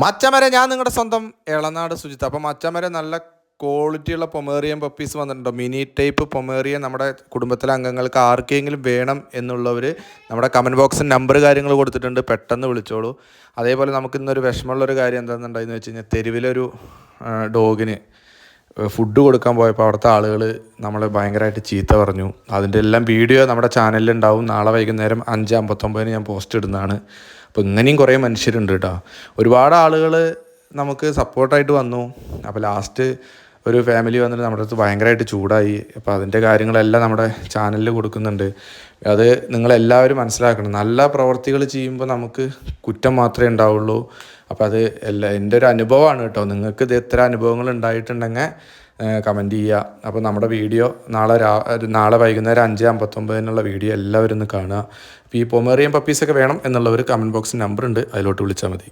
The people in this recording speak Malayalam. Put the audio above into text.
മച്ചമര ഞാൻ നിങ്ങളുടെ സ്വന്തം എളനാട് സുജിത്ത്. അപ്പോൾ മച്ചമര നല്ല ക്വാളിറ്റിയുള്ള പൊമേറിയൻ പപ്പീസ് വന്നിട്ടുണ്ടോ? മിനി ടൈപ്പ് പൊമേറിയൻ നമ്മുടെ കുടുംബത്തിലെ അംഗങ്ങൾക്ക് ആർക്കെങ്കിലും വേണം എന്നുള്ളവർ നമ്മുടെ കമൻറ്റ് ബോക്സിൽ നമ്പർ കാര്യങ്ങൾ കൊടുത്തിട്ടുണ്ട്, പെട്ടെന്ന് വിളിച്ചോളൂ. അതേപോലെ നമുക്ക് ഇന്നൊരു വിഷമമുള്ളൊരു കാര്യം എന്താണെന്നുണ്ടായെന്ന് വെച്ച് കഴിഞ്ഞാൽ, തെരുവിലൊരു ഡോഗിന് ഫുഡ് കൊടുക്കാൻ പോയപ്പോൾ അവിടുത്തെ ആളുകൾ നമ്മളെ ഭയങ്കരമായിട്ട് ചീത്ത പറഞ്ഞു. അതിൻ്റെ എല്ലാം വീഡിയോ നമ്മുടെ ചാനലിലുണ്ടാവും. നാളെ വൈകുന്നേരം 5:59 ഞാൻ പോസ്റ്റ് ഇടുന്നതാണ്. അപ്പോൾ ഇങ്ങനെയും കുറേ മനുഷ്യരുണ്ട് കേട്ടോ. ഒരുപാട് ആളുകൾ നമുക്ക് സപ്പോർട്ടായിട്ട് വന്നു. അപ്പോൾ ലാസ്റ്റ് ഒരു ഫാമിലി വന്നിട്ട് നമ്മുടെ അടുത്ത് ഭയങ്കരമായിട്ട് ചൂടായി. അപ്പോൾ അതിൻ്റെ കാര്യങ്ങളെല്ലാം നമ്മുടെ ചാനലിൽ കൊടുക്കുന്നുണ്ട്. അത് നിങ്ങളെല്ലാവരും മനസ്സിലാക്കണം. നല്ല പ്രവർത്തികൾ ചെയ്യുമ്പോൾ നമുക്ക് കുറ്റം മാത്രമേ ഉണ്ടാവുള്ളൂ. അപ്പോൾ അത് എൻ്റെ ഒരു അനുഭവമാണ് കേട്ടോ. നിങ്ങൾക്ക് ഇത് എത്ര അനുഭവങ്ങൾ ഉണ്ടായിട്ടുണ്ടെങ്കിൽ കമൻറ്റ് ചെയ്യുക. അപ്പോൾ നമ്മുടെ വീഡിയോ നാളെ വൈകുന്നേരം 5:59 വീഡിയോ എല്ലാവരും ഒന്ന് കാണുക. അപ്പോൾ ഈ പൊമേറിയൻ പപ്പീസൊക്കെ വേണം എന്നുള്ളവർ കമൻറ്റ് ബോക്സിൽ നമ്പർ ഉണ്ട്, അതിലോട്ട് വിളിച്ചാൽ മതി.